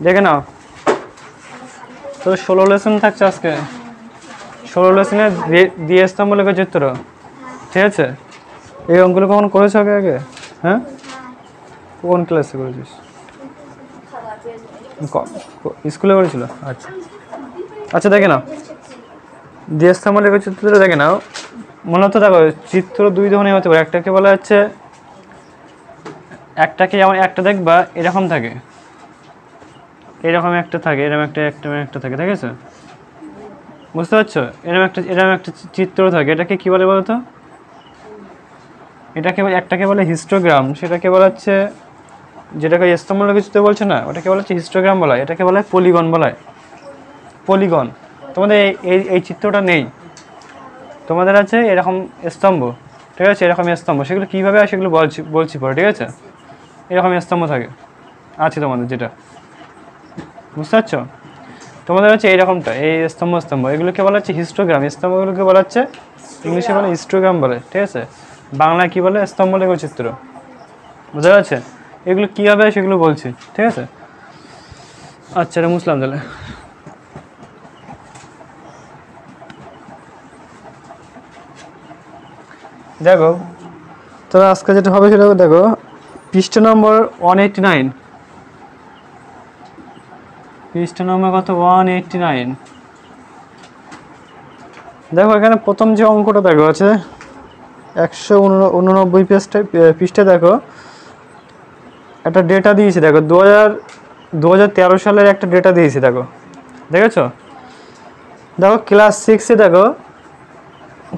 দেখে নাও, তো 16 লেসন থাকছে আজকে। 16 লেসনে দিয়ে স্তম্ভ লেখা চিত্র, ঠিক আছে? এই অঙ্কগুলো কখন করেছো আগে আগে? হ্যাঁ, কোন ক্লাসে করেছিস? স্কুলে করেছিল? আচ্ছা আচ্ছা, দেখে নাও দিয়ে স্তম্ভ লেখা চিত্র দেখে নাও। মূলত দেখো চিত্র দুই ধরনের হতে পারে। একটাকে বলা হচ্ছে, একটাকে যেমন একটা দেখবা এরকম থাকে, এরকম একটা থাকে, এরকম একটা থাকে, ঠিক আছে? বুঝতে পারছো? এরকম একটা চিত্র থাকে, এটাকে কি বলে বলো তো? এটাকে একটাকে বলে হিস্টোগ্রাম, সেটাকে বলা হচ্ছে, যেটাকে স্তম্ভলেখ চিত্র বলছে না, ওটাকে বলা হচ্ছে হিস্টোগ্রাম বলা হয়। এটাকে বলা হয় পলিগন বলা হয়, পলিগন। তোমাদের এই চিত্রটা নেই, তোমাদের আছে এরকম স্তম্ভ, ঠিক আছে? এরকম স্তম্ভ, সেগুলো কীভাবে হয় সেগুলো বলছি পরে, ঠিক আছে? এরকম স্তম্ভ থাকে আছে তোমাদের, যেটা বুঝতে পারছো? তোমাদের হচ্ছে এইরকমটা, এই স্তম্ভ, এগুলোকে বলা হচ্ছে হিস্টোগ্রাম। স্তম্ভগুলোকে বলা হচ্ছে ইংলিশে বলে হিস্টোগ্রাম বলে, ঠিক আছে? বাংলায় কি বলে? স্তম্ভলেখ চিত্র। বুঝা যাচ্ছে? এগুলো কী হবে সেগুলো বলছি, ঠিক আছে? আচ্ছা, এটা মুসলাম তাহলে। দেখো তো আজকে যেটা হবে সেটা দেখো, পৃষ্ঠা নম্বর 189, পৃষ্ঠা নম্বর কত? 189। দেখো এখানে প্রথম যে অঙ্কটা দেখো আছে 189 পৃষ্ঠায় দেখো একটা ডেটা দিয়েছে। দেখো 2013 সালের একটা ডেটা দিয়েছে, দেখো দেখেছো? দেখো ক্লাস 6-এ দেখো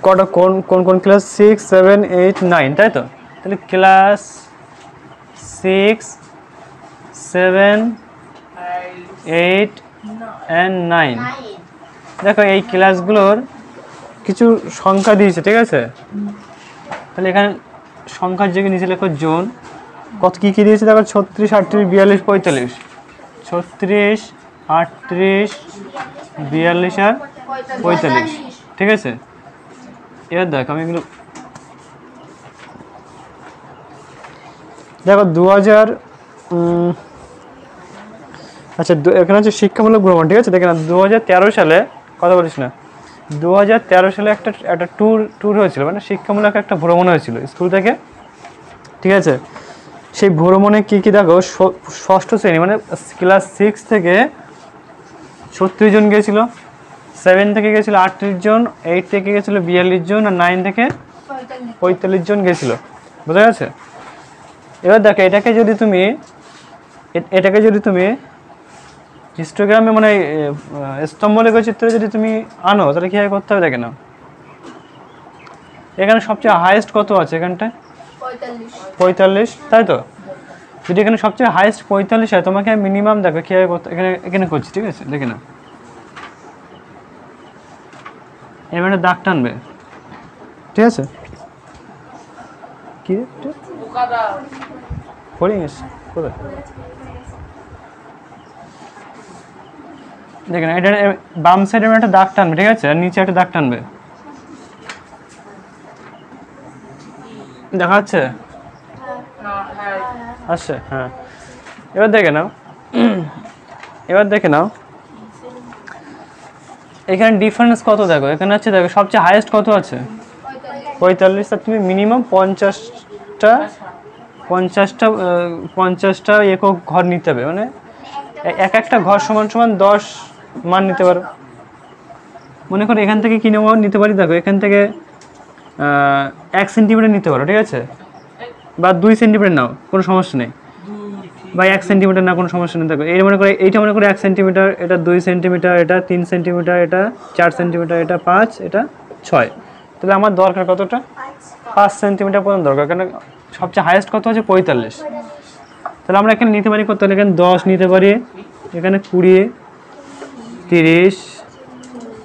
কটা, কোন কোন কোন ক্লাস 6, 7, 8, 9, তাই তো? তাহলে ক্লাস 6, 7, 8 and 9, দেখো এই ক্লাসগুলোর কিছু সংখ্যা দিয়েছে, ঠিক আছে? তাহলে এখানে সংখ্যার জায়গায় নিচে লেখো জোন, কত কী কী দিয়েছে দেখো, 36, 38, 42, 45, 36, 38, 42 আর 45, ঠিক আছে? এবার দেখো আমি এগুলো দেখো 2000, আচ্ছা এখানে হচ্ছে শিক্ষামূলক ভ্রমণ, ঠিক আছে? দেখে না 2013 সালে, কথা বলিস না, 2013 সালে একটা ট্যুর হয়েছিল, মানে শিক্ষামূলক একটা ভ্রমণ হয়েছিল স্কুল থেকে, ঠিক আছে? সেই ভ্রমণে কী কী দেখো, ষষ্ঠ শ্রেণী মানে ক্লাস 6 থেকে 36 জন গিয়েছিল, 7 থেকে গেছিলো 38 জন, 8 থেকে গেছিলো 42 জন, আর 9 থেকে 45 জন গেছিলো। বোঝা গেছে? এবার দেখো এটাকে যদি তুমি হিস্টোগ্রামে মানে স্তম্ভলেখ চিত্রে যদি তুমি আনো, তাহলে কীভাবে করতে হবে দেখে নাও। এখানে সবচেয়ে হাইয়েস্ট কত আছে? এখানটায় 45, তাই তো? যদি এখানে সবচেয়ে হাইয়েস্ট 45 হয়, তোমাকে মিনিমাম দেখো কীভাবে করতে, এখানে করছি, ঠিক আছে? দেখে নাও, এবারে দাগ টানবে, ঠিক আছে? কি ফড়িং এসছে কোথায়? দেখে না, এটা বাম সাইডে একটা দাগ টানবে, ঠিক আছে? আর নিচে একটা দাগ টানবে, দেখা যাচ্ছে? আচ্ছা, হ্যাঁ। এবার দেখে নাও এখানে ডিফারেন্স কত দেখো। এখানে আছে দেখো সবচেয়ে হাইয়েস্ট কত আছে? 45। তা তুমি মিনিমাম 50টা একক ঘর নিতে হবে, মানে একটা ঘর সমান সমান 10 মান নিতে পারো। মনে করো এখান থেকে কি নিতে পারি, দেখো এখান থেকে 1 সেন্টিমিটার নিতে পারো, ঠিক আছে? বা 2 সেন্টিমিটার নাও, কোনো সমস্যা নেই। বা 1 সেন্টিমিটার না, কোনো সমস্যা নেই। দেখো এইটা মনে করো 1 সেন্টিমিটার, এটা 2 সেন্টিমিটার, এটা 3 সেন্টিমিটার, এটা 4 সেন্টিমিটার, এটা 5, এটা 6। তাহলে আমার দরকার কতটা? 5 সেন্টিমিটার পর্যন্ত দরকার, কারণ সবচেয়ে হাইয়েস্ট কত আছে? 45। তাহলে আমরা এখানে নিতে পারি কত? তাহলে এখানে 10 নিতে পারি, এখানে 20, 30,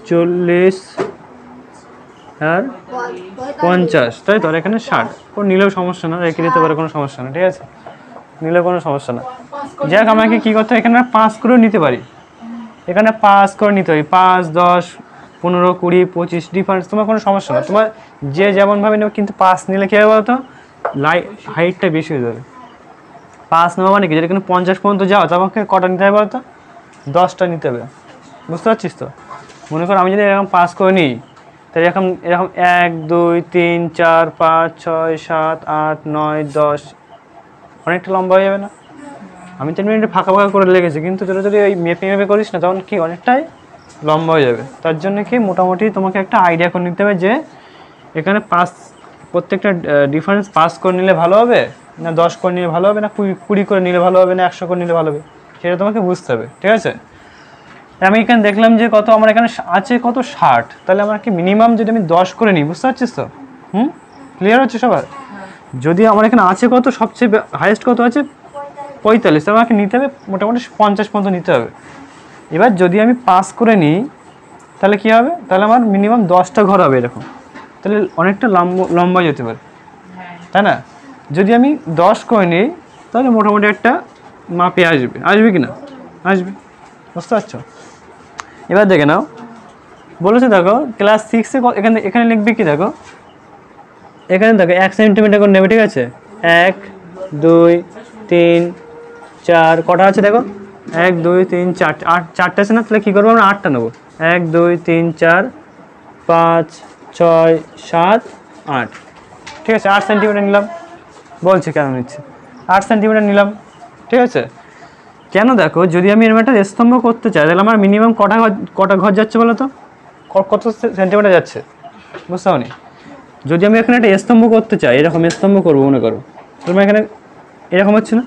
40 আর 50, তাই তো? আর এখানে 60। কোনো নিলেও সমস্যা না, রেখে দিতে পারে, কোনো সমস্যা না, ঠিক আছে? নিলে কোনো সমস্যা না। যাক, আমাকে কী করতে হয়, এখানে 5 করেও নিতে পারি, এখানে 5 করে নিতে পারি, 5, 10, 15, 20, 25 ডিফারেন্স, তোমার কোনো সমস্যা না, তোমার যে যেমনভাবে নেবে। কিন্তু 5 নিলে কী হবে বলতো? হাইটটা বেশি হয়ে যাবে, 5 নেওয়া মানে কি, যেখানে 50 পর্যন্ত যাও তোমাকে কটা নিতে হবে বলতো? 10টা নিতে হবে। বুঝতে পারছিস তো? মনে কর আমি যদি এরকম 5 করে নিই, তাহলে এরকম এরকম 1 2 3 4 5 6 7 8 9 10, অনেকটা লম্বা হয়ে যাবে না? আমি তো এমনি ফাঁকা ফাঁকা করে লেগেছি, কিন্তু তোরা যদি ওই মেপে মেপে করিস না তখন কি অনেকটাই লম্বা হয়ে যাবে। তার জন্য কি মোটামুটি তোমাকে একটা আইডিয়া করে নিতে হবে যে এখানে প্রত্যেকটা ডিফারেন্স 5 করে নিলে ভালো হবে না 10 করে নিলে ভালো হবে না 20 করে নিলে ভালো হবে না 100 করে নিলে ভালো হবে, সেটা তোমাকে বুঝতে হবে। ঠিক আছে? আমি এখানে দেখলাম যে কত আমার এখানে আছে, কত 60, তাহলে আমার কি মিনিমাম যদি আমি 10 করে নিই, বুঝতে পারছিস তো? ক্লিয়ার হচ্ছে সবার? যদি আমার এখানে আছে কত, সবচেয়ে হাইয়েস্ট কত আছে 45, তাহলে আমাকে নিতে হবে মোটামুটি 50 পর্যন্ত নিতে হবে। এবার যদি আমি 5 করে নিই তাহলে কি হবে, তাহলে আমার মিনিমাম 10টা ঘর হবে এরকম, তাহলে অনেকটা লম্বা যেতে পারে, তাই না? যদি আমি 10 করে নিই তাহলে মোটামুটি একটা মাপে আসবে কি না? আসবে। বুঝতে পারছো? এবার দেখে নাও, বলেছে দেখো ক্লাস 6-এ এখানে লিখবে কি, দেখো এখানে দেখো 1 সেন্টিমিটার করে নেবে। ঠিক আছে? 1 2 3 4, কটা আছে দেখো? 1 2 3 4, 4টা আছে না? তাহলে কী করবো আমরা 8টা নেবো। 1 2 3 4 5 6 7 8। ঠিক আছে? 8 সেন্টিমিটার নিলাম। বলছে কেন নিচ্ছে, 8 সেন্টিমিটার নিলাম। ঠিক আছে? কেন দেখো, যদি আমি এরকম একটা স্তম্ভ করতে চাই তাহলে আমার মিনিমাম কটা ঘর যাচ্ছে বলো তো? কত সেন্টিমিটার যাচ্ছে? বুঝতে পারি? যদি আমি এখানে একটা স্তম্ভ করতে চাই, এরকম স্তম্ভ করবো মনে করো, তাহলে এখানে এরকম হচ্ছে না?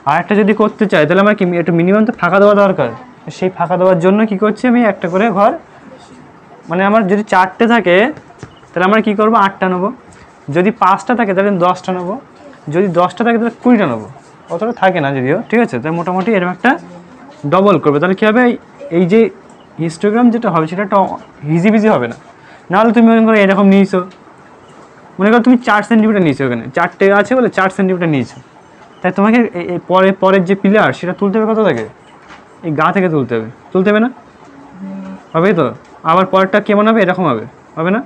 আর একটা যদি করতে চাই তাহলে আমার কি একটু মিনিমাম তো ফাঁকা দেওয়া দরকার। সেই ফাঁকা দেওয়ার জন্য কি করছি আমি, একটা করে ঘর, মানে আমার যদি 4টে থাকে তাহলে আমরা কী করবো 8টা নেবো, যদি 5টা থাকে তাহলে 10টা নেবো, যদি 10টা থাকে তাহলে 20টা নেবো। অতটা থাকে না যদিও। ঠিক আছে? তাই মোটামুটি এরকম একটা ডবল করবে, তাহলে কী হবে, এই যে হিস্টোগ্রাম যেটা হবে সেটা একটা ইজি হবে না। নাহলে তুমি মনে করো এরকম নিয়েছো, মনে করো তুমি 4 সেন্টিমিটার নিয়েছো, এখানে 4টে আছে বলে 4 সেন্টিমিটার নিয়েছো, তাই তোমাকে এই পরের যে পিলার সেটা তুলতে হবে কত থেকে, এই গা থেকে তুলতে হবে না? হবে তো? আবার পরেরটা কেমন হবে, এরকম হবে না?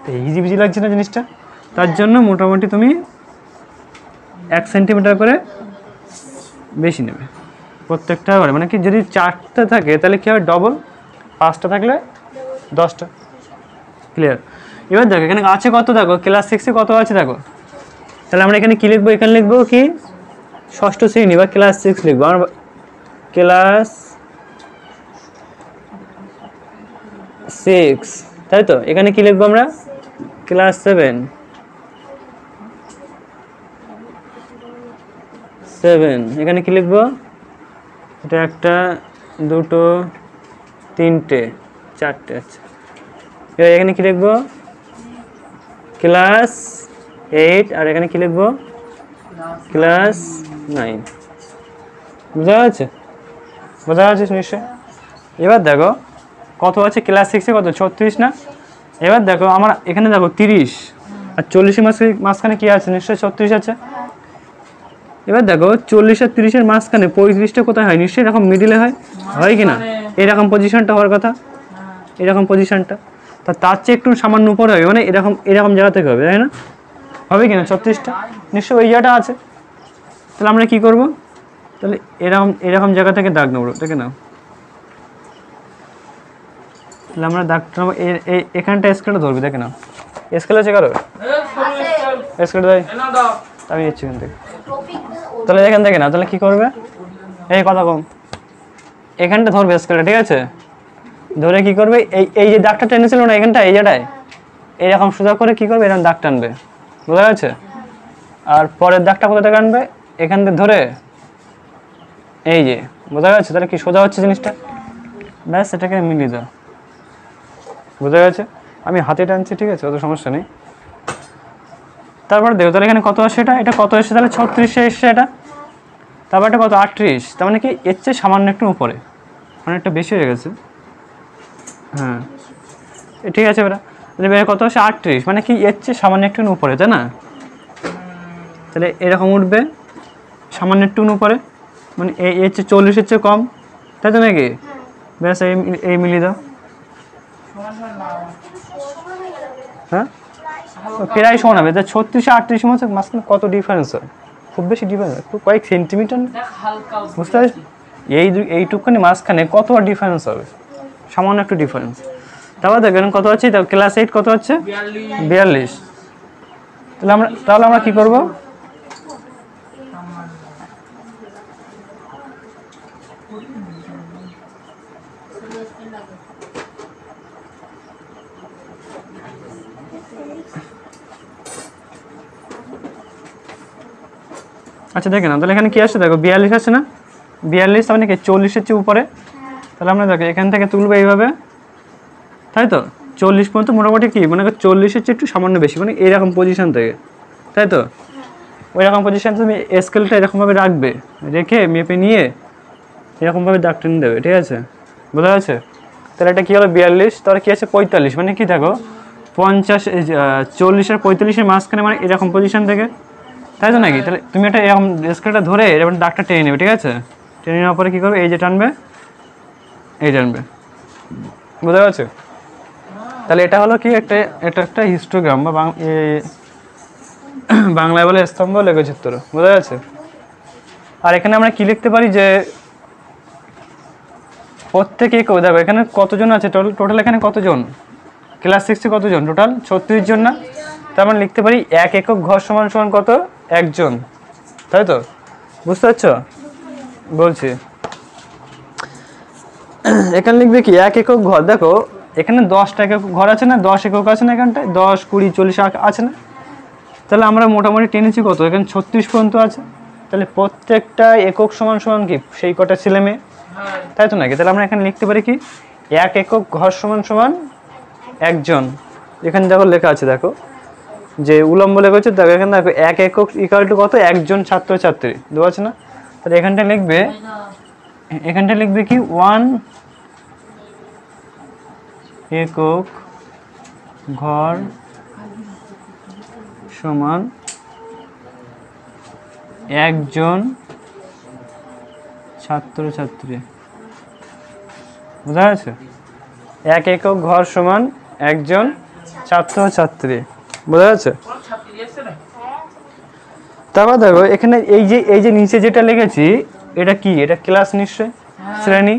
তো ইজি লাগছে না জিনিসটা? তার জন্য মোটামুটি তুমি 1 সেন্টিমিটার করে বেশি নেবে প্রত্যেকটা ঘরে। মানে কি, যদি 4টা থাকে তাহলে কী হবে ডবল, 5টা থাকলে 10টা। ক্লিয়ার? এবার দেখো এখানে আছে কত, দেখো ক্লাস 6-এ কত আছে দেখো। তাহলে আমরা এখানে কী লিখবো, এখানে লিখবো কি ষষ্ঠ শ্রেণী বা ক্লাস 6 লিখবো আমরা, ক্লাস 6, তাই তো? এখানে কি লিখবো আমরা, ক্লাস 7। এখানে কি লিখবো, এটা 1 2 3 4টে। আচ্ছা, এখানে কি লিখবো, ক্লাস 8, আর এখানে কি লিখবো, ক্লাস 9। বোঝা যাচ্ছে নিশ্চয়? এবার দেখো কত আছে ক্লাস 6-এ, কত 36 না? এবার দেখো আমার এখানে দেখো 30 আর 40-এর মাঝখানে কি আছে, নিশ্চয়ই 36 আছে। এবার দেখো 40 আর 30-এর মাঝখানে 35টা কোথায় হয়, নিশ্চয়ই এরকম মিডিলে হয় কি না? এরকম পজিশনটা হওয়ার কথা, এরকম পজিশনটা। তার চেয়ে একটু সামান্য উপরে হবে, মানে এরকম জায়গা থেকে হবে, তাই না? হবে কি না? 36টা নিশ্চয়ই ওই জায়গাটা আছে। তাহলে আমরা কি করব, তাহলে এরকম জায়গা থেকে দাগ নেবো, দেখে নাও। তাহলে আমরা দাগটা এখানটা স্কেলটা ধরবি, দেখে নাও। স্কেল আছে কারো? স্কেল দেয়, আমি নিচ্ছি এখান থেকে। তাহলে এখান থেকে না, তাহলে কি করবে, এই কথা কম, এখানটা ধরবে স্কেলটা। ঠিক আছে? ধরে কি করবে, এই যে দাগটা টেনেছিল না এখানটা, এই জায়গাটায় এরকম সোজা করে কি করবে, এরকম দাগ টানবে। বোঝা যাচ্ছে? আর পরের দাগটা কোথা থেকে আনবে, এখান থেকে ধরে, এই যে, বোঝা যাচ্ছে? তাহলে কি সোজা হচ্ছে জিনিসটা, ব্যাস এটাকে মিলিয়ে দাও। বোঝা গেছে? আমি হাতে টানছি, ঠিক আছে, অত সমস্যা নেই। তারপর দেখো তাহলে এখানে কত আসে, এটা কত এসছে, তাহলে 36 এসছে এটা। তারপর এটা কত 38, তার মানে কি এর চেয়ে সামান্য একটু উপরে, মানে একটা বেশি হয়ে গেছে। হ্যাঁ ঠিক আছে বেটা, তাহলে বেড়ে কত আসে 38, মানে কি এর চেয়ে সামান্য একটু উপরে, তাই না? তাহলে এরকম উঠবে সামান্য একটু উপরে, মানে এর চেয়ে 40-এর চেয়ে কম, তাই তো নাকি? ব্যাস এই মিলিয়ে দাও। হ্যাঁ প্রায় সমান হবে, 36 আর 38-এর মাঝখানে কত ডিফারেন্স হয়, খুব বেশি ডিফারেন্স, একটু কয়েক সেন্টিমিটার, বুঝতে পারছি। এইটুকুখানি মাঝখানে কত ডিফারেন্স হবে, সামান্য একটু ডিফারেন্স। তারপর দেখবেন কত হচ্ছে, ক্লাস 8 কত হচ্ছে 42। তাহলে আমরা কি করব, আচ্ছা দেখে না, তাহলে এখানে কি আসছে দেখো 42 আছে না, 42 মানে কি 40-এর চেয়ে উপরে। তাহলে আমরা দেখো এখান থেকে তুলবো এইভাবে, তাই তো 40 পর্যন্ত মোটামুটি কি মানে 40-এর চেয়ে একটু সামান্য বেশি, মানে এরকম পজিশন থেকে, তাই তো ওই রকম পজিশন তুমি স্কেলটা এরকমভাবে রাখবে, রেখে মেপে নিয়ে এরকমভাবে দাগ টেনে দেবে, ঠিক আছে, বোঝা যাচ্ছে। তাহলে এটা কী হলো 42, তাহলে কী আছে 45, মানে কি দেখো 50 40 আর 45-এর মাঝখানে, মানে এরকম পজিশন থেকে, তাই তো নাকি। তাহলে তুমি এটা এরকম স্কেলটা ধরে এরকম দাগটা টেনে নেবে, ঠিক আছে, টেনে নেওয়ার পরে কী করবে, এই যে টানবে, এই টানবে, বোঝা যাচ্ছে। তাহলে এটা হলো কি এটা একটা হিস্টোগ্রাম বা বাংলায় বলে স্তম্ভ লেখচিত্র, বোঝা যাচ্ছে। আর এখানে আমরা কি লিখতে পারি যে প্রত্যেকে দেখো এখানে কতজন আছে, টোটাল এখানে কতজন, ক্লাস 6-এ কতজন, টোটাল 36 জন না। তার মানে লিখতে পারি 1 একক ঘর সমান সমান কত, 1 জন, তাই তো, বুঝতে পারছো বলছি। এখানে লিখবে কি 1 একক ঘর, দেখো এখানে 10টা একক ঘর আছে না, 10 একক আছে না এখানটায়, 10, 20, 40 আছে না। তাহলে আমরা মোটামুটি টেনেছি কত, এখানে 36 পর্যন্ত আছে। তাহলে প্রত্যেকটা একক সমান সমান কি সেই কটা ছেলে মেয়ে, তাই তো নাকি। তাহলে আমরা এখানে লিখতে পারি কি 1 একক ঘর সমান সমান 1 জন। এখানে দেখো লেখা আছে, দেখো যে উলম্ব লেখা হচ্ছে, দেখো এখানে দেখো 1 একক ইকুয়াল টু কত, 1 জন ছাত্র ছাত্রী দেওয়া আছে না। তাহলে এখানটা লিখবে কি 1 একক ঘর সমান 1 জন ছাত্র ছাত্রী, বোঝা যাচ্ছে। 1 একক ঘর সমান 1 জন ছাত্র ছাত্রী, বোঝা যাচ্ছে। তারপর দেখো এখানে এই যে নিচে যেটা লিখেছি, এটা কি, এটা ক্লাস নিশ্চয়, শ্রেণী।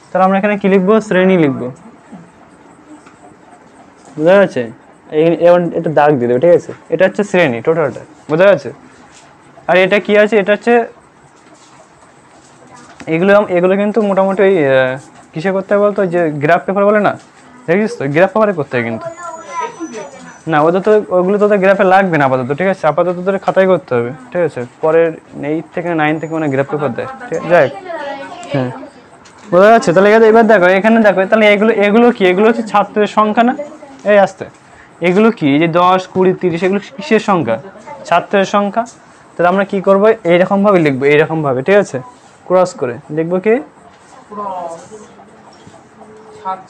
তাহলে আমরা এখানে কি লিখবো, শ্রেণী লিখবো, বোঝা যাচ্ছে। এটা দাগ দিয়ে দেবে, ঠিক আছে, এটা হচ্ছে শ্রেণী টোটালটা, বোঝা যাচ্ছে। আর এটা কি আছে, এটা হচ্ছে এগুলো কিন্তু মোটামুটি ওই কিসে করতে হবে বলতো, যে গ্রাফ পেপার বলে না, দেখিস তো গ্রাফ পেপারে করতে হয় কিন্তু, না ওগুলো তো গ্রাফে লাগবে না আপাতত, ঠিক আছে, আপাতত তোদের খাতায় করতে হবে, ঠিক আছে। পরের 8 থেকে 9 থেকে মানে গ্রাফ পেপার দেয়, ঠিক আছে, যাই, হ্যাঁ, বোঝা যাচ্ছে। তাহলে এবার দেখো এখানে দেখো, তাহলে এগুলো কি, এগুলো হচ্ছে ছাত্রের সংখ্যা না, এই আসতে এগুলো কি, এই যে 10, 20, 30 এগুলো কিসের সংখ্যা, ছাত্রের সংখ্যা। তাহলে আমরা কি করবো, এইরকম ভাবে লিখবো, এইরকম ভাবে, ঠিক আছে, ক্রস করে লিখবো কি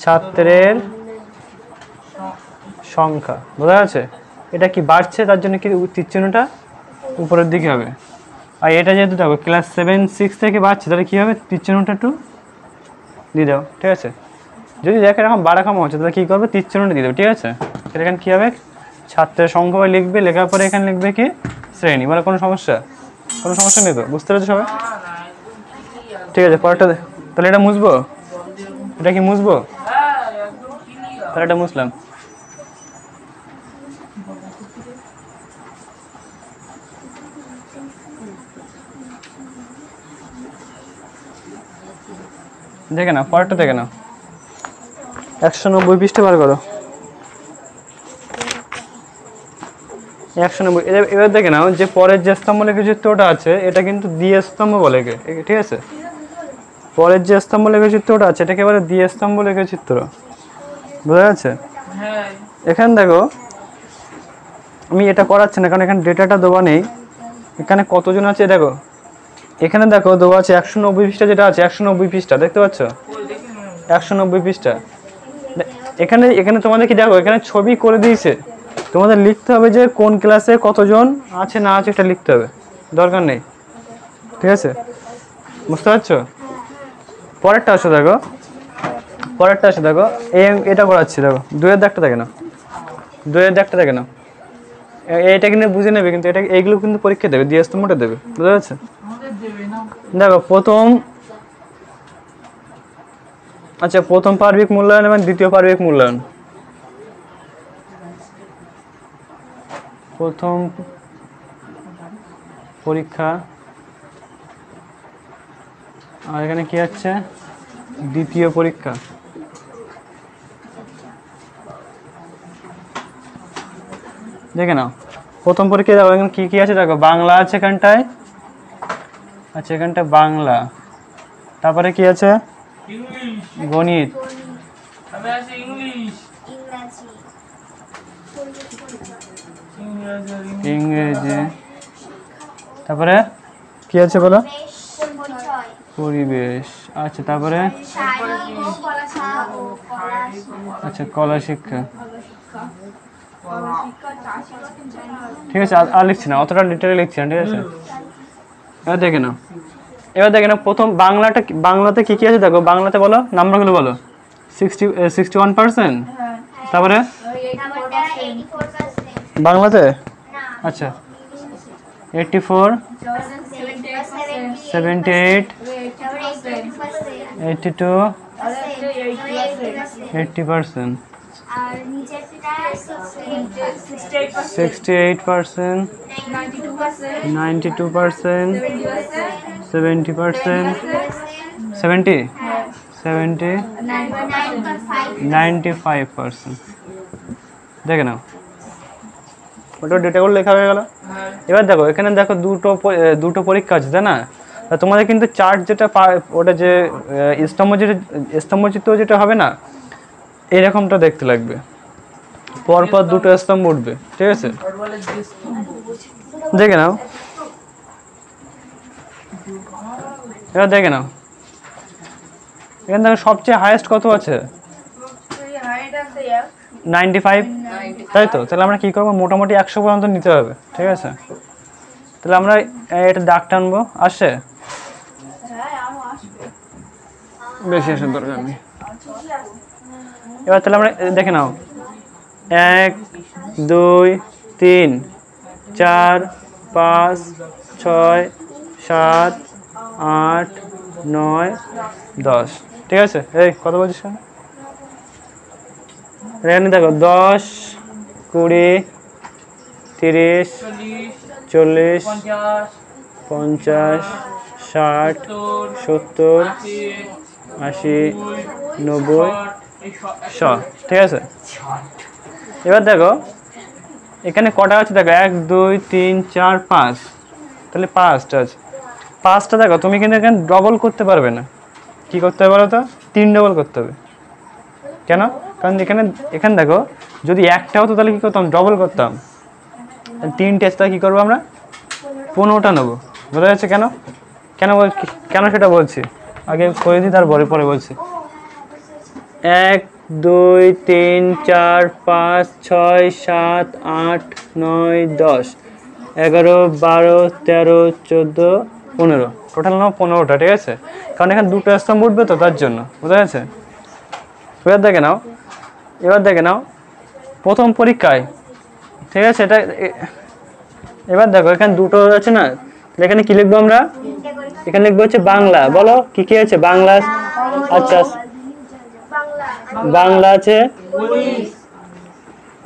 ছাত্রের সংখ্যা, বোঝা যাচ্ছে। এটা কি বাড়ছে, তার জন্য কি তীর চিহ্নটা উপরের দিকে হবে। আর এটা যেহেতু দেখো ক্লাস 7, 6 থেকে বাড়ছে, তাহলে কি হবে, তীর চিহ্নটা একটু দিয়ে দাও, ঠিক আছে। যদি দেখো এরকম বাড়া কম হচ্ছে, তাহলে কী করবে, তীর চিহ্নটা দিয়ে দেবে, ঠিক আছে। তাহলে এখানে কী হবে, ছাত্রের সংখ্যা লিখবে, লেখার পরে এখানে লিখবে কি শ্রেণী, বলে কোনো সমস্যা নেই তো, বুঝতে পেরেছো সবাই, ঠিক আছে। পরেরটা তাহলে এটা মুছবো, এটা কি মুছবো, তাহলে এটা মুছলাম। দেখে না, পরেরটা দেখে না, 190 পৃষ্ঠা বার করো, 190। এবার দেখে নাও যে পরের যে স্তম্ভ লেখচিত্রটা আছে, এটা কিন্তু দ্বি স্তম্ভ বলে, ঠিক আছে। পরের যে স্তম্ভ লেখচিত্রটা আছে, এটাকে বলে দ্বি স্তম্ভ লেখচিত্র, বোঝা যাচ্ছে। এখানে দেখো আমি এটা করাচ্ছি না, কারণ এখানে ডেটাটা দেওয়া নেই, এখানে কতজন আছে দেখো, এখানে দেখো দেওয়া আছে 190 পৃষ্ঠা, যেটা আছে 190 পৃষ্ঠা, দেখতে পাচ্ছ 190 পৃষ্ঠা। এখানে তোমাদের কি দেখো, এখানে ছবি করে দিয়েছে, তোমাদের লিখতে হবে যে কোন ক্লাসে কতজন আছে না আছে, এটা লিখতে হবে, দরকার নেই, ঠিক আছে, বুঝতে পারছো। পরেরটা আসো দেখো, এটা করাচ্ছি, দেখো 2-এর দাগটা দেখে নাও, 2-এর দাগটা দেখে নাও, এটা কিন্তু বুঝে নেবে, কিন্তু এটা এইগুলো কিন্তু পরীক্ষা দেবে, দিয়ে আসতে মোটে দেবে, বুঝা যাচ্ছে? দেখো প্রথম, আচ্ছা প্রথম পার্বিক মূল্যায়ন এবং দ্বিতীয় পার্বিক মূল্যায়ন। প্রথম পরীক্ষা আর এখানে কি আছে দ্বিতীয় পরীক্ষা। দেখে নাও প্রথম পরীক্ষা দেখো এখানে কি কি আছে, দেখো বাংলা আছে এখানটায়, আচ্ছা এখানটা বাংলা, তারপরে কি আছে গণিত, ইংরেজি, তারপরে কি আছে বলো পরিবেশ, আচ্ছা তারপরে আচ্ছা কলা শিক্ষা, ঠিক আছে আর লিখছি না, অতটা ডিটেলে লিখছি না, ঠিক আছে? এবার দেখে নাও, এবার দেখে নাও প্রথম বাংলাটা, বাংলাতে কি কি আছে দেখো, বাংলাতে বলো নাম্বারগুলো বলো। 61%, তারপরে বাংলাতে আচ্ছা 84, 78, 82, 80%, 68%, 92%, 70%, 70, 95%। দেখে নাও ওটা ডেটাগুলো লেখা হয়ে গেল। এবার দেখো এখানে দেখো দুটো পরীক্ষা আছে তাই না, তোমাদের কিন্তু চার্ট যেটা ওটা যে স্তম্ভচিত্র যেটা হবে না, এরকমটা দেখতে লাগবে, পরপর দুটো স্তম্ভ উঠবে, ঠিক আছে? দেখে নাও, এবার দেখে নাও এখানে দেখো সবচেয়ে হাইয়েস্ট কত আছে 95, তাই তো? তাহলে আমরা কি করবো, মোটামুটি 100 পর্যন্ত নিতে হবে, ঠিক আছে? তাহলে আমরা এটা দাগ টানবো, আসে বেশি আসার দরকার নেই। এবার তাহলে আমরা দেখে নাও 1, 2, 3, 4, 5, 6, 7, 8, 9, 10, ঠিক আছে? এই কত বলছিস এখানে দেখো 10, 20, 30, 40, 50, 60, 70, 80, 90, 100, ঠিক আছে? এবার দেখো এখানে কটা আছে দেখো 1, 2, 3, 4, 5, তাহলে 5টা আছে। 5টা দেখো তুমি কিন্তু এখানে ডবল করতে পারবে না, কি করতে হবে বলো তো, 3 ডবল করতে হবে। কেন? কারণ এখানে দেখো যদি একটা হতো তাহলে কি করতাম, ডবল করতাম, 3টে আছে তাহলে কি করবো আমরা 15টা নেবো, বোঝা যাচ্ছে? কেন কেন কেন সেটা বলছি, আগে করে দিই তারপরে পরে বলছি। 1, 2, 3, 4, 5, 6, 7, 8, 9, 10, 11, 12, 13, 14, 15, টোটাল নাও 15টা, ঠিক আছে? কারণ এখানে দুটো স্তম্ভ উঠবে তো তার জন্য, বোঝা যাচ্ছে? এবার দেখে নাও প্রথম পরীক্ষায়, ঠিক আছে? এটা এবার দেখো এখানে দুটো আছে না, এখানে কি লিখবো আমরা, এখানে লিখবো হচ্ছে বাংলা, বলো কি কি আছে বাংলা, আচ্ছা বাংলা আছে,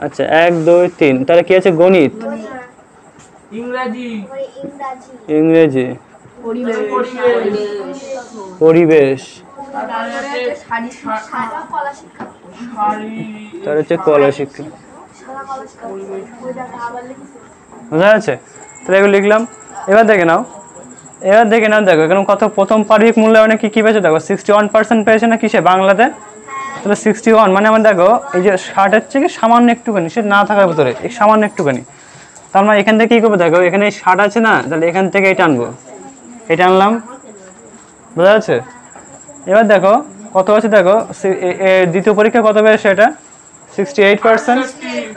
আচ্ছা 1, 2, 3, তাহলে কি আছে গণিত, ইংরেজি, পরিবেশ, তার হচ্ছে কলা শিক্ষা, বোঝা যাচ্ছে? তাহলে এগুলো লিখলাম। এবার দেখে নাও দেখো এখানে কত প্রথম পার্বিক মূল্যায়নে কি কি পেয়েছে দেখো, 61% পেয়েছে না কিসে, বাংলাতে? তাহলে 61 মানে আমার দেখো এই যে 60 হচ্ছে কি সামান্য একটুখানি, সে না থাকার ভিতরে এই সামান্য একটুখানি, তার মানে এখান থেকে কি করবো দেখো, এখানে 60 আছে না, তাহলে এখান থেকে এটা আনবো, এটা আনলাম, বোঝা যাচ্ছে? এবার দেখো কত আছে দেখো, দ্বিতীয় পরীক্ষা কত পেয়েছে এটা 68%,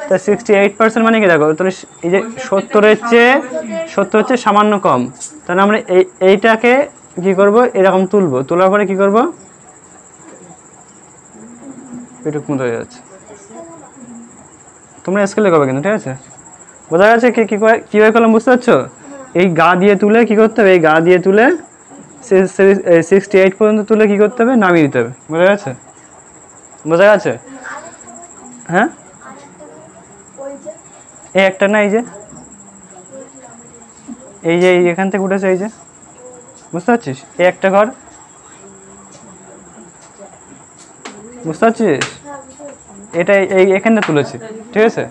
তা 68% মানে কি দেখো, তাহলে এই যে 70 হচ্ছে সামান্য কম, তাহলে আমরা এইটাকে কি করব, এরকম তুলবো, তোলার পরে কি করব, এটুকু মতো হয়ে যাচ্ছে, তোমরা স্কেলে করবে কিন্তু, ঠিক আছে? বোঝা গেছে কীভাবে করলাম বুঝতে পারছো? এই গা দিয়ে তুলে কী করতে হবে, এই গা দিয়ে তুলে 68 পর্যন্ত তুলে কী করতে হবে, নামিয়ে দিতে হবে। বোঝা গেছে? বোঝা গেছে? হ্যাঁ, এই একটা না, এই যে এখান থেকে উঠেছে, এই যে বুঝতে পারছিস, এই একটা ঘর, বুঝতে পারছিস? এটা এখানে তুলেছি, ঠিক আছে?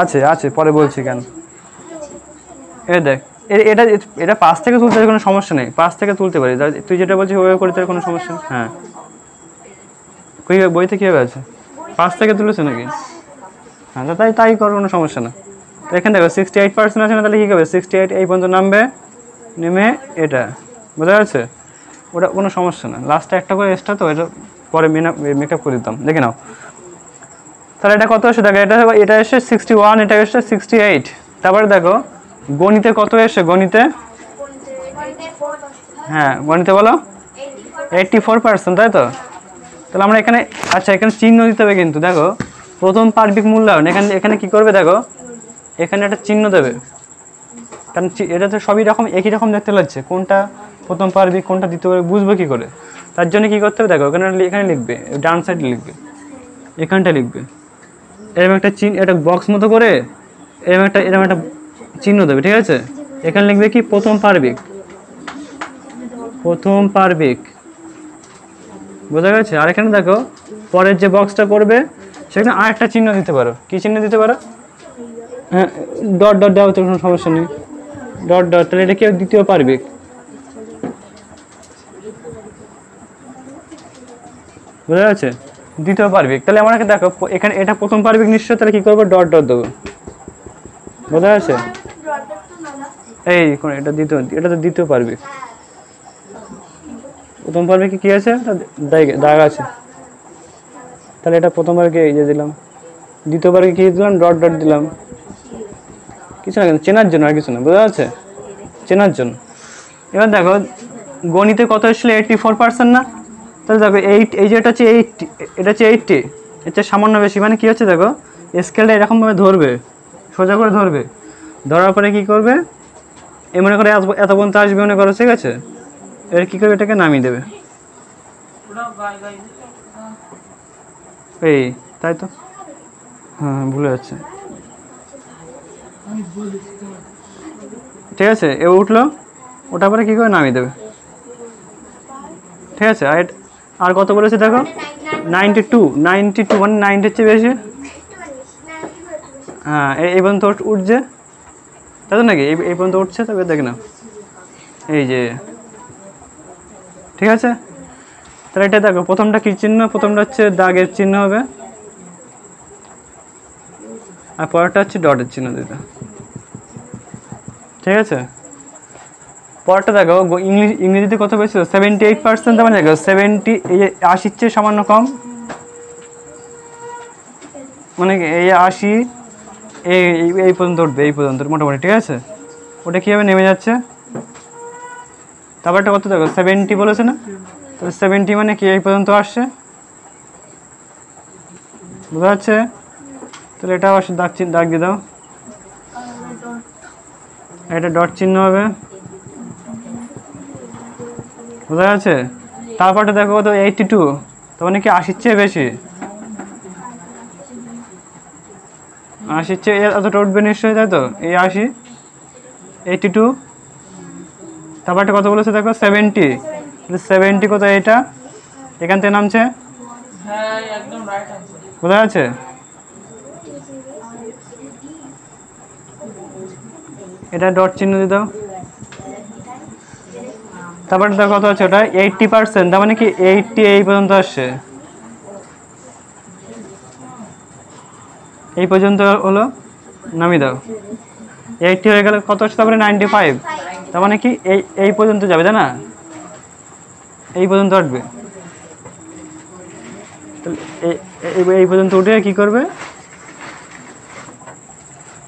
আছে আছে, পরে বলছি কেন। এই দেখ, এটা এটা পাশ থেকে তুলতে কোনো সমস্যা নেই, পাশ থেকে তুলতে পারি, তুই যেটা বলছিস ওইভাবে করতে কোনো সমস্যা নেই। হ্যাঁ, বইতে কীভাবে আছে, পাশ থেকে তুলেছে নাকি? হ্যাঁ, তাই কর, কোনো সমস্যা না। তো এখানে দেখো 68% আছে না, তাহলে কী করবে, 68 এই পর্যন্ত নামবে, নেমে এটা, বোঝা যাচ্ছে? ওটা কোনো সমস্যা না, লাস্টে একটা করে এক্সট্রা, তো এটা পরে মেকআপ করে দিতাম। দেখে নাও তাহলে এটা কত আসে, দেখো এটা এসে 61, এটা এসে 68। তারপরে দেখো গণিতে কত এসে, গণিতে, হ্যাঁ গণিতে বলো 84%, তাই তো? তাহলে আমরা এখানে, আচ্ছা এখানে চিহ্ন দিতে হবে কিন্তু, দেখো প্রথম পার্বিক মূল্যায়ন, এখানে কি করবে, দেখো এখানে একটা চিহ্ন দেবে, কারণ এটা তো সবই রকম একই রকম দেখতে লাগছে, কোনটা প্রথম পার্বিক কোনটা দ্বিতীয় পার্বিক বুঝবো কী করে? তার জন্য কী করতে হবে, দেখো এখানে লিখবে, ডান সাইডে লিখবে, এখানটা লিখবে, এরকম একটা চিহ্ন, একটা বক্স মতো করে এরকম একটা চিহ্ন দেবে, ঠিক আছে? এখানে লিখবে কি, প্রথম পার্বিক, প্রথম পার্বিক, বোঝা গেছে? আর এখানে দেখো পরের যে বক্সটা করবে সেখানে আরেকটা চিহ্ন দিতে পারো, কি চিহ্ন দিতে পারো? হ্যাঁ, ডট ডট দেওয়া তো কোনো সমস্যা নেই, ডট ডট, তাহলে এটা কি দ্বিতীয় পার্বিক, বোঝা যাচ্ছে? দ্বিতীয় পার্বিক, তাহলে আমাকে দেখো এখানে এটা প্রথম পার্বিক নিশ্চয়, তাহলে কি করবো, ডট ডট দেবো, বোঝা যাচ্ছে? এই এটা দ্বিতীয়, এটা তো দ্বিতীয় পার্বিক, প্রথম পার্বিকে কি আছে, দাগ আছে, তাহলে এটা প্রথম পার্বিকে এই যে দিলাম, দ্বিতীয় পার্বিকে কি দিলাম, ডট ডট দিলাম, কিছু না, কিন্তু চেনার জন্য, আর কিছু না, বোঝা যাচ্ছে? চেনার জন্য। এবার দেখো গণিতে কত এসেছিল, 84% না? তাহলে দেখো এই যে এটা হচ্ছে 80, এটা হচ্ছে 80, এর চেয়ে সামান্য বেশি, মানে কি হচ্ছে, দেখো স্কেলটা এরকমভাবে ধরবে, সোজা করে ধরবে, ধরার পরে কি করবে, মনে করে এত পর্যন্ত আসবে মনে করো, ঠিক আছে? এর কী করবে, এটাকে নামিয়ে দেবে, এই তাই তো, হ্যাঁ ভুলে যাচ্ছে, ঠিক আছে? এ উঠলো, ওটা পরে কী করে নামিয়ে দেবে, ঠিক আছে? আর কত বলেছে দেখো, 92, মানে 90-র চেয়ে বেশি, হ্যাঁ এই পর্যন্ত উঠছে, তাই তো নাকি? এই পর্যন্ত উঠছে, তবে দেখে না, এই যে, ঠিক আছে? তাহলে এটা দেখো প্রথমটা কী চিহ্ন, প্রথমটা হচ্ছে দাগের চিহ্ন হবে, আর পরেরটা হচ্ছে ডটের চিহ্ন দিতে, ঠিক আছে? পরেরটা দেখো ইংরেজিতে কত পেয়েছিল, 78%, মানে দেখো 70, এই 80-র চেয়ে সামান্য কম, মানে এই 80 এই পর্যন্ত উঠবে, এই পর্যন্ত মোটামুটি, ঠিক আছে? ওটা কীভাবে নেমে যাচ্ছে, তারপরটা কত দেখো 70 বলেছে না, তাহলে 70 মানে কি এই পর্যন্ত আসছে, বোঝা যাচ্ছে? তাহলে এটা আবার দাগ দিয়ে দাও, এটা ডট চিহ্ন হবে, বোঝা যাচ্ছে? তারপরটা দেখো কত 82, তার মানে কি 80-র চেয়ে বেশি, 80-র চেয়ে এতটা উঠবে নিশ্চয়ই, তাই তো? এই 80, 82, তারপরটা কত বলেছে দেখো 70, 70 কত, এটা এখান থেকে নামছে, বোঝা যাচ্ছে? এটা ডট চিহ্ন দিয়ে দাও, তারপরে দেখো কত আছে, ওটা 80%, তার মানে কি 80 এই পর্যন্ত আসছে, এই পর্যন্ত হলো, নামিয়ে দাও, 80 হয়ে গেলে কত আসছে, তারপরে 95, তার মানে কি এই পর্যন্ত যাবে, তাই না? এই পর্যন্ত আসবে, এই পর্যন্ত উঠে কি করবে,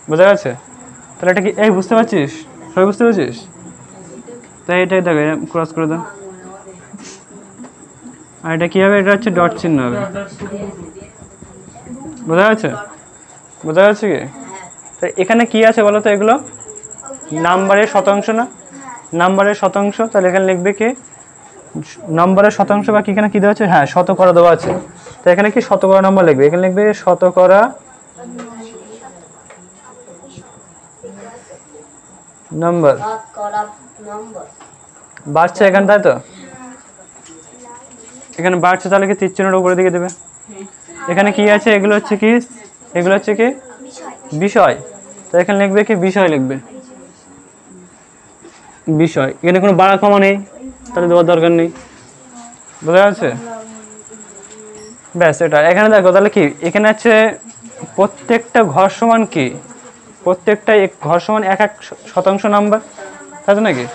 বোঝা গেছে? তাহলে এটা কি, এই বুঝতে পারছিস, সবাই বুঝতে পারছিস? তাই এটাই দেখো, ক্রস করে দাও, আর এটা কি হবে, এটা হচ্ছে ডট চিহ্ন হবে, বোঝা যাচ্ছে? বোঝা যাচ্ছে কি? তো এখানে কি আছে বলো তো, এগুলো নাম্বারের শতাংশ না, নাম্বারের শতাংশ। তাহলে এখানে লিখবে কি নম্বরের শতাংশ, বা কি এখানে কি দেওয়া আছে, হ্যাঁ শতকরা দেওয়া আছে। তো এখানে কি শতকরা নাম্বার লিখবে, এখানে লিখবে শতকরা নাম্বার। বাড়ছে এখানে, তাই তো এখানে বাড়ছে, তাহলে কি তীর চিহ্নটা উপরের দিকে দেবে। এখানে কি আছে, এগুলো হচ্ছে কি, এগুলো হচ্ছে কি বিষয়। তো এখানে লিখবে কি বিষয় লিখবে, বিষয়। এখানে কোনো বাড়া কমা নেই, তাহলে দেওয়ার দরকার নেই। বোঝা যাচ্ছে? ব্যাস এটা। এখানে দেখো তাহলে কি, এখানে আছে প্রত্যেকটা ঘর সমান কি, প্রত্যেকটা ঘর সমান এক এক শতাংশ নাম্বার, তাই তো নাকি?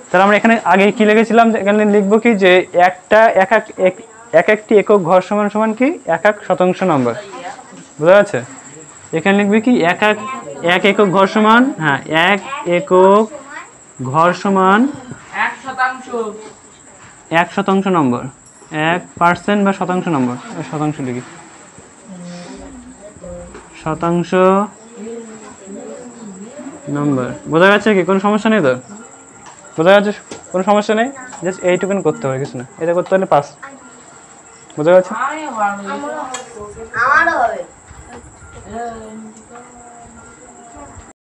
তাহলে আমরা এখানে আগে কি লিখেছিলাম, এখানে লিখবো কি যে একটা এক একটি একক ঘর সমান সমান কি এক এক শতাংশ নাম্বার। বোঝা যাচ্ছে? এখানে লিখবে কি এক একক ঘর সমান, হ্যাঁ এক একক ঘর সমান 1% নম্বর, 1% বা শতাংশ নম্বর, শতাংশ লিখি, শতাংশ নম্বর। বোঝা যাচ্ছে কি, কোনো সমস্যা নেই তো? বোঝা যাচ্ছে, কোনো সমস্যা নেই, জাস্ট এইটুকুন করতে হবে, কিছু না। এটা করতে হলে পাস। বোঝা যাচ্ছে?